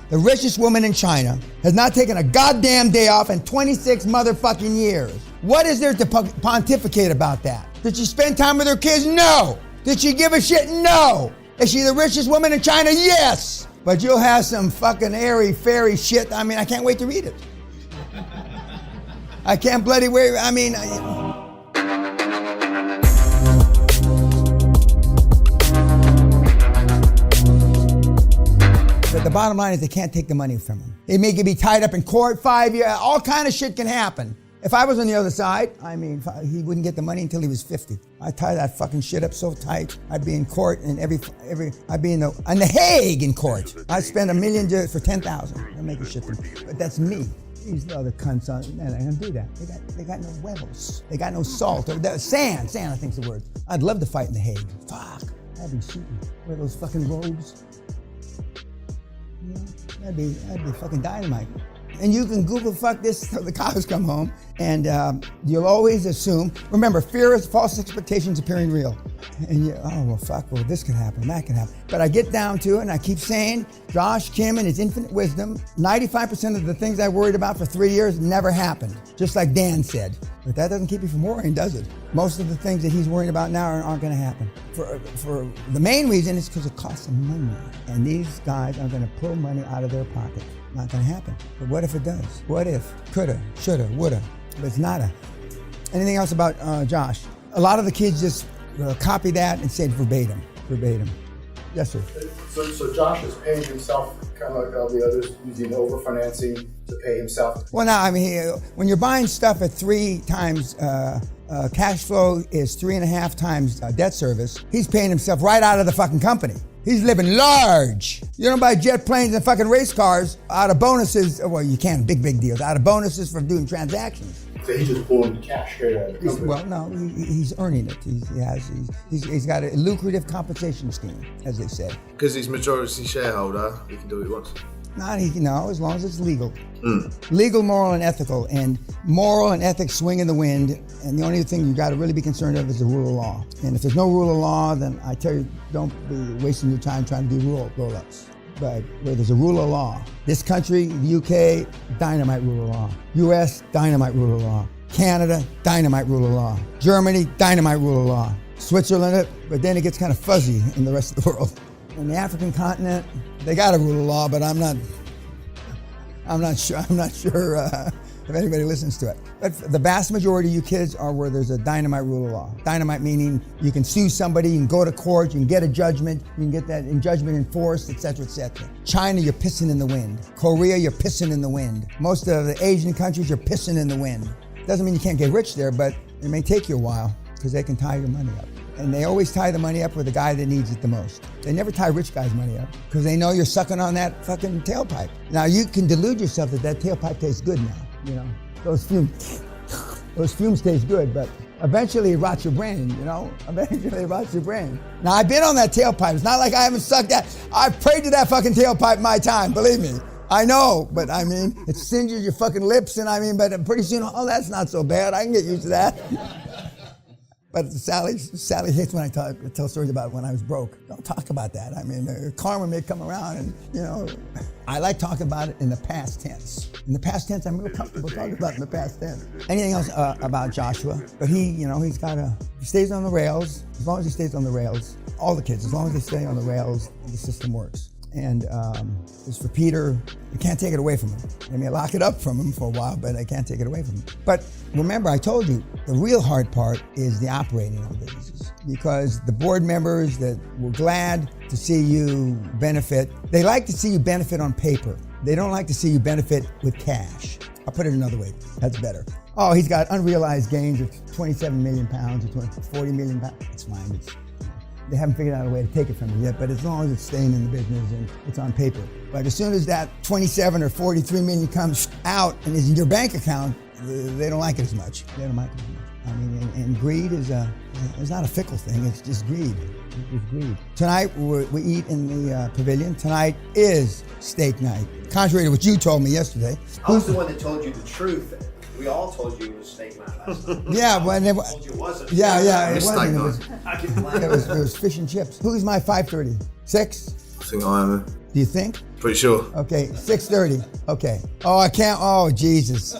The richest woman in China has not taken a goddamn day off in 26 motherfucking years. What is there to pontificate about that? Did she spend time with her kids? No. Did she give a shit? No. Is she the richest woman in China? Yes. But you'll have some fucking airy fairy shit. I mean, I can't wait to read it. I can't bloody wait. I mean... But the bottom line is they can't take the money from him. They make you be tied up in court 5 years. All kind of shit can happen. If I was on the other side, I mean, he wouldn't get the money until he was 50. I'd tie that fucking shit up so tight. I'd be in court and I'd be in the Hague in court. I'd spend $1 million for 10,000. I'd make a shit. But that's me. These other cunts aren't gonna do that. They got no huevos. They got no salt. Or sand, I think's the word. I'd love to fight in the Hague. Fuck, I'd be shooting. Wear those fucking robes. You know, that'd be fucking dynamite. And you can Google fuck this till the cows come home, and you'll always assume, remember, fear is false expectations appearing real. And you, oh, well, fuck, well, this could happen, that could happen. But I get down to it, and I keep saying, Josh, Kim, and his infinite wisdom, 95% of the things I worried about for 3 years never happened, just like Dan said. But that doesn't keep you from worrying, does it? Most of the things that he's worrying about now aren't going to happen. For the main reason is because it costs them money. And these guys are going to pull money out of their pocket. Not going to happen. But what if it does? What if? Coulda, shoulda, woulda. But it's nada. Anything else about Josh? A lot of the kids just copy that and say it verbatim. Yes, sir. So Josh is paying himself kind of like all the others, using overfinancing to pay himself? Well, no, I mean, when you're buying stuff at 3 times cash flow is 3.5 times debt service, he's paying himself right out of the fucking company. He's living large. You don't buy jet planes and fucking race cars out of bonuses. Well, you can, big deals, out of bonuses for doing transactions. So he's just pulling cash straight out of the company? Well, no, he's earning it. He's got a lucrative compensation scheme, as they say. Because he's majority shareholder, he can do what he wants. No, as long as it's legal. Legal, moral, and ethical. And moral and ethics swing in the wind. And the only thing you got to really be concerned of is the rule of law. And if there's no rule of law, then I tell you, don't be wasting your time trying to do roll-ups. But where there's a rule of law. This country, the UK, dynamite rule of law. US, dynamite rule of law. Canada, dynamite rule of law. Germany, dynamite rule of law. Switzerland, but then it gets kind of fuzzy in the rest of the world. In the African continent, they got a rule of law, but I'm not sure if anybody listens to it. But the vast majority of you kids are where there's a dynamite rule of law. Dynamite meaning you can sue somebody, you can go to court, you can get a judgment, you can get that judgment enforced, etc., etc. China, you're pissing in the wind. Korea, you're pissing in the wind. Most of the Asian countries, you're pissing in the wind. Doesn't mean you can't get rich there, but it may take you a while because they can tie your money up. And they always tie the money up with the guy that needs it the most. They never tie rich guys' money up because they know you're sucking on that fucking tailpipe. Now you can delude yourself that tailpipe tastes good now. You know, those fumes taste good, but eventually it rots your brain, you know? Eventually it rots your brain. Now I've been on that tailpipe. It's not like I haven't sucked that. I've prayed to that fucking tailpipe my time, believe me. I know, but I mean, it singes your fucking lips and I mean, but pretty soon, oh, that's not so bad. I can get used to that. But Sally hates when I tell stories about when I was broke. Don't talk about that. I mean, karma may come around and, you know, I like talking about it in the past tense. In the past tense, I'm real comfortable talking about it in the past tense. Anything else about Joshua? But he stays on the rails. As long as he stays on the rails, all the kids, as long as they stay on the rails, the system works. And as for Peter, you can't take it away from him. They may lock it up from him for a while, but I can't take it away from him. But remember, I told you, the real hard part is the operating of the businesses. Because the board members that were glad to see you benefit, they like to see you benefit on paper. They don't like to see you benefit with cash. I'll put it another way, that's better. Oh, he's got unrealized gains of 27 million pounds or 40 million pounds. It's fine. They haven't figured out a way to take it from you yet, but as long as it's staying in the business and it's on paper. But as soon as that 27 or 43 million comes out and is in your bank account, they don't like it as much. They don't like it as much. I mean, and greed is not a fickle thing, it's just greed. It's greed. Tonight, we eat in the pavilion. Tonight is steak night. Contrary to what you told me yesterday. I was the one that told you the truth. We all told you it was steak night last night. Yeah, but I told you it wasn't. Yeah, it wasn't. I can blame It was fish and chips. Who's my 5:30? 6? I think I am. Do you think? Pretty sure. Okay, 6:30. Okay. Oh, I can't. Oh, Jesus.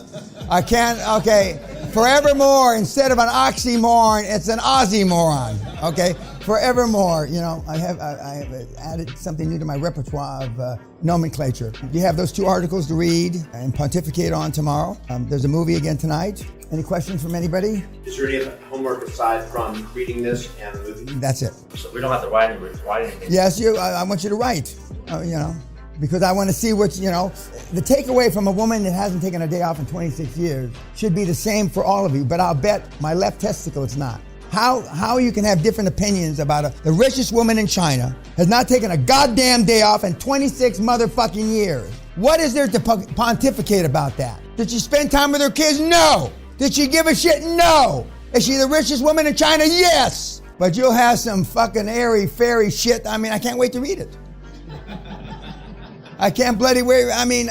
I can't. Okay. Forevermore, instead of an oxymoron, it's an oxymoron. Okay. Forevermore. You know, I have added something new to my repertoire of nomenclature. You have those 2 articles to read and pontificate on tomorrow. There's a movie again tonight. Any questions from anybody? Is there any homework aside from reading this and the movie? That's it. So we don't have to write anything. Yes, I want you to write. You know. Because I want to see what's, you know, the takeaway from a woman that hasn't taken a day off in 26 years should be the same for all of you, but I'll bet my left testicle it's not. How you can have different opinions about the richest woman in China has not taken a goddamn day off in 26 motherfucking years. What is there to pontificate about that? Did she spend time with her kids? No. Did she give a shit? No. Is she the richest woman in China? Yes. But you'll have some fucking airy fairy shit. I mean, I can't wait to read it. I can't bloody wait. I mean,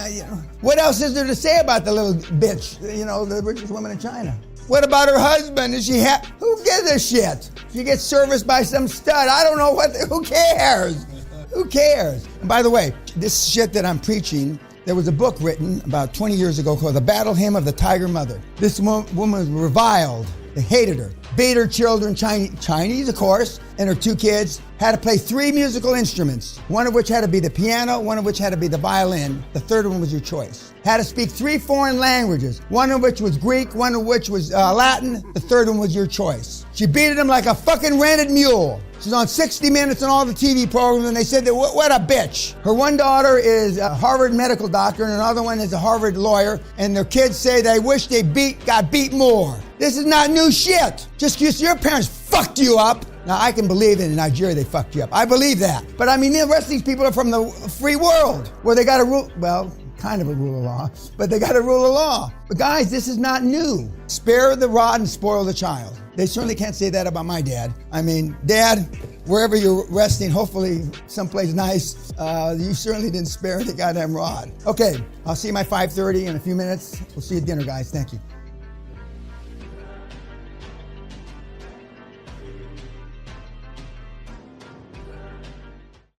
what else is there to say about the little bitch, you know, the richest woman in China? What about her husband? Is she who gives a shit? She gets serviced by some stud. I don't know who cares? Who cares? And by the way, this shit that I'm preaching, there was a book written about 20 years ago called The Battle Hymn of the Tiger Mother. This woman was reviled. They hated her. Beat her children, Chinese, of course, and her 2 kids had to play 3 musical instruments, one of which had to be the piano, one of which had to be the violin. The third one was your choice. Had to speak 3 foreign languages, one of which was Greek, one of which was Latin. The third one was your choice. She beat him like a fucking rented mule. She's on 60 Minutes and all the TV programs, and they said that what a bitch. Her one daughter is a Harvard medical doctor, and another one is a Harvard lawyer, and their kids say they wish they got beat more. This is not new shit. Just because your parents fucked you up. Now, I can believe in Nigeria they fucked you up. I believe that. But I mean, the rest of these people are from the free world, where they got a rule, well, kind of a rule of law, but they got a rule of law. But guys, this is not new. Spare the rod and spoil the child. They certainly can't say that about my dad. I mean, Dad, wherever you're resting, hopefully someplace nice, you certainly didn't spare the goddamn rod. Okay, I'll see you at 5:30 in a few minutes. We'll see you at dinner, guys. Thank you.